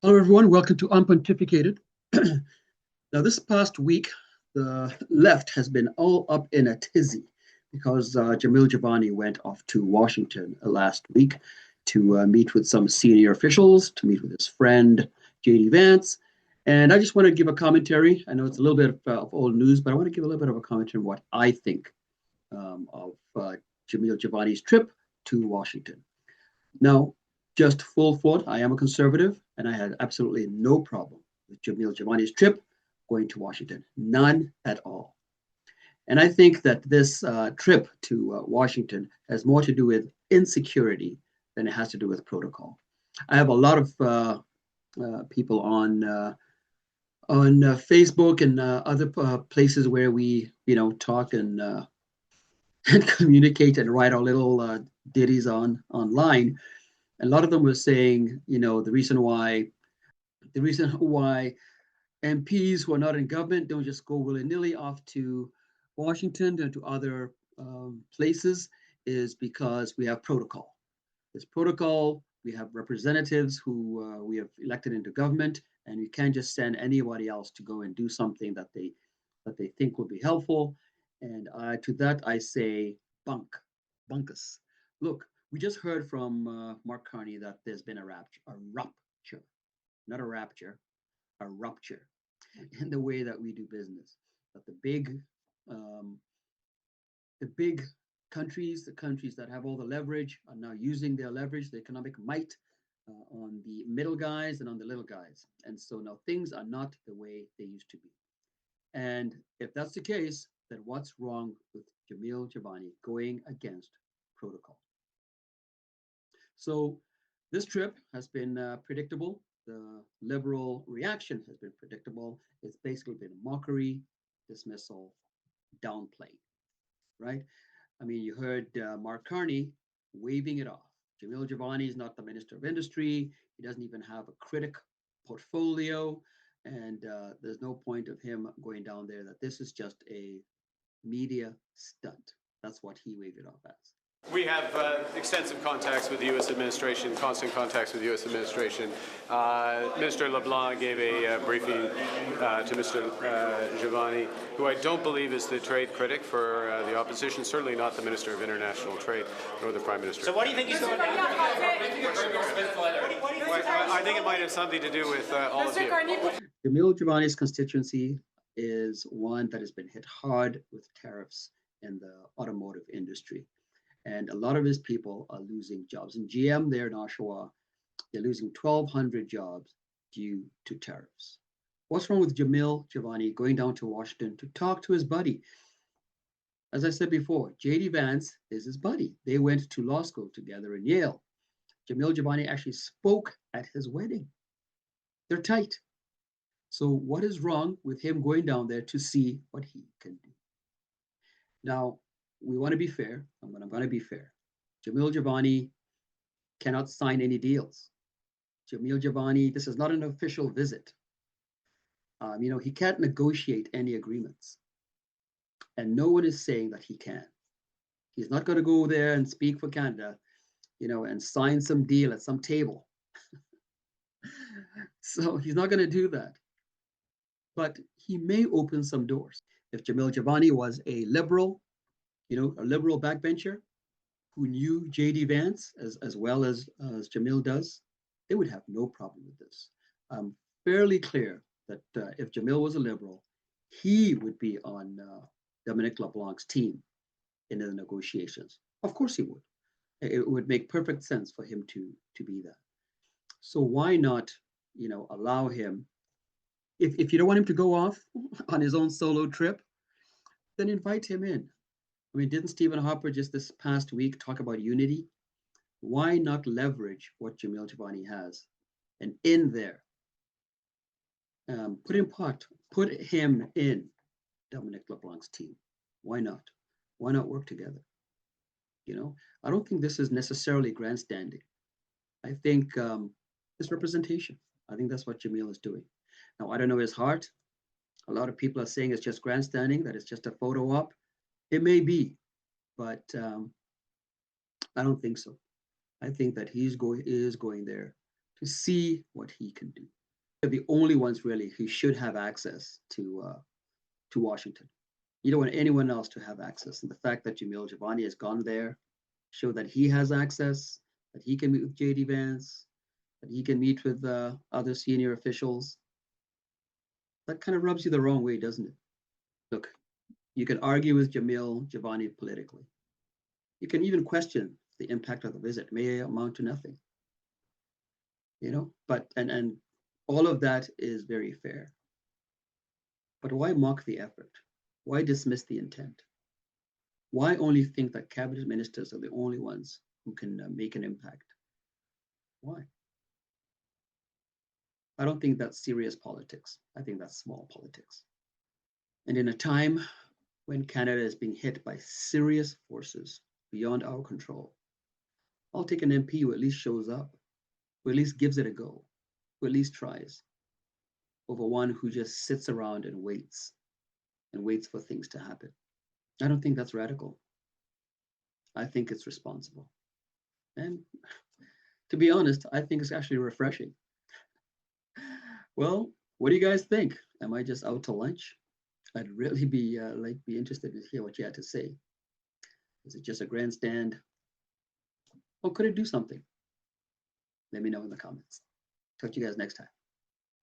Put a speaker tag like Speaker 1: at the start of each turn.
Speaker 1: Hello, everyone. Welcome to Unpontificated. Now, this past week, the left has been all up in a tizzy because Jamil Jivani went off to Washington last week to meet with some senior officials, to meet with his friend JD Vance. And I just want to give a commentary. I know it's a little bit of old news, but I want to give a little bit of a commentary on what I think of Jamil Jivani's trip to Washington. Now, just full thought, I am a conservative, and I had absolutely no problem with Jamil Jivani's trip going to Washington. None at all. And I think that this trip to Washington has more to do with insecurity than it has to do with protocol. I have a lot of people on Facebook and other places where we, talk and and communicate and write our little ditties online. A lot of them were saying, the reason why MPs who are not in government don't just go willy-nilly off to Washington and to other places is because we have protocol. There's protocol. We have representatives who we have elected into government, and we can't just send anybody else to go and do something that they think will be helpful. And to that I say bunkus. Look, we just heard from Mark Carney that there's been a rupture, not a rapture, a rupture in the way that we do business. That um, the big countries, the countries that have all the leverage, are now using their leverage, the economic might, on the middle guys and on the little guys. And so now things are not the way they used to be. And if that's the case, then what's wrong with Jamil Jivani going against protocol? So this trip has been predictable. The liberal reaction has been predictable. It's basically been mockery, dismissal, downplay, right? I mean, you heard Mark Carney waving it off. Jamil Jivani is not the Minister of Industry. He doesn't even have a critic portfolio. And there's no point of him going down there, that this is just a media stunt. That's what he waved it off as.
Speaker 2: We have extensive contacts with the U.S. administration, constant contacts with the U.S. administration. Minister LeBlanc gave a briefing to Mr. Jivani, who I don't believe is the trade critic for the opposition, certainly not the Minister of International Trade, nor the Prime Minister.
Speaker 3: So what do you think he's going
Speaker 2: I think it might have something to do with all of you.
Speaker 1: Jamil Jivani's constituency is one that has been hit hard with tariffs in the automotive industry. And a lot of his people are losing jobs. In GM there in Oshawa, they're losing 1,200 jobs due to tariffs. What's wrong with Jamil Jivani going down to Washington to talk to his buddy? As I said before, JD Vance is his buddy. They went to law school together in Yale. Jamil Jivani actually spoke at his wedding. They're tight. So what is wrong with him going down there to see what he can do? Now, we want to be fair. I'm going to be fair. Jamil Jivani cannot sign any deals. Jamil Jivani, this is not an official visit. He can't negotiate any agreements. And no one is saying that he can. He's not going to go there and speak for Canada, and sign some deal at some table. So he's not going to do that. But he may open some doors. If Jamil Jivani was a liberal backbencher who knew JD Vance as well as Jamil does, they would have no problem with this. I'm fairly clear that if Jamil was a liberal, he would be on Dominic LeBlanc's team in the negotiations. Of course he would. It would make perfect sense for him to be that. So why not, allow him, if you don't want him to go off on his own solo trip, then invite him in. I mean, didn't Stephen Harper just this past week talk about unity? Why not leverage what Jamil Jivani has and in there? Put him in Dominic LeBlanc's team. Why not? Why not work together? I don't think this is necessarily grandstanding. I think it's representation. I think that's what Jamil is doing. Now, I don't know his heart. A lot of people are saying it's just grandstanding, that it's just a photo op. It may be, but I don't think so. I think that he is going there to see what he can do. They're the only ones really who should have access to Washington. You don't want anyone else to have access. And the fact that Jamil Jivani has gone there show that he has access, that he can meet with JD Vance, that he can meet with other senior officials. That kind of rubs you the wrong way, doesn't it? Look, you can argue with Jamil Jivani politically. You can even question the impact of the visit. It may amount to nothing. But and all of that is very fair. But why mock the effort? Why dismiss the intent? Why only think that cabinet ministers are the only ones who can make an impact? Why? I don't think that's serious politics. I think that's small politics. And in a time when Canada is being hit by serious forces beyond our control, I'll take an MP who at least shows up, who at least gives it a go, who at least tries, over one who just sits around and waits for things to happen. I don't think that's radical. I think it's responsible. And to be honest, I think it's actually refreshing. Well, what do you guys think? Am I just out to lunch? I'd really be interested to hear what you had to say. Is it just a grandstand? Or could it do something? Let me know in the comments. Talk to you guys next time.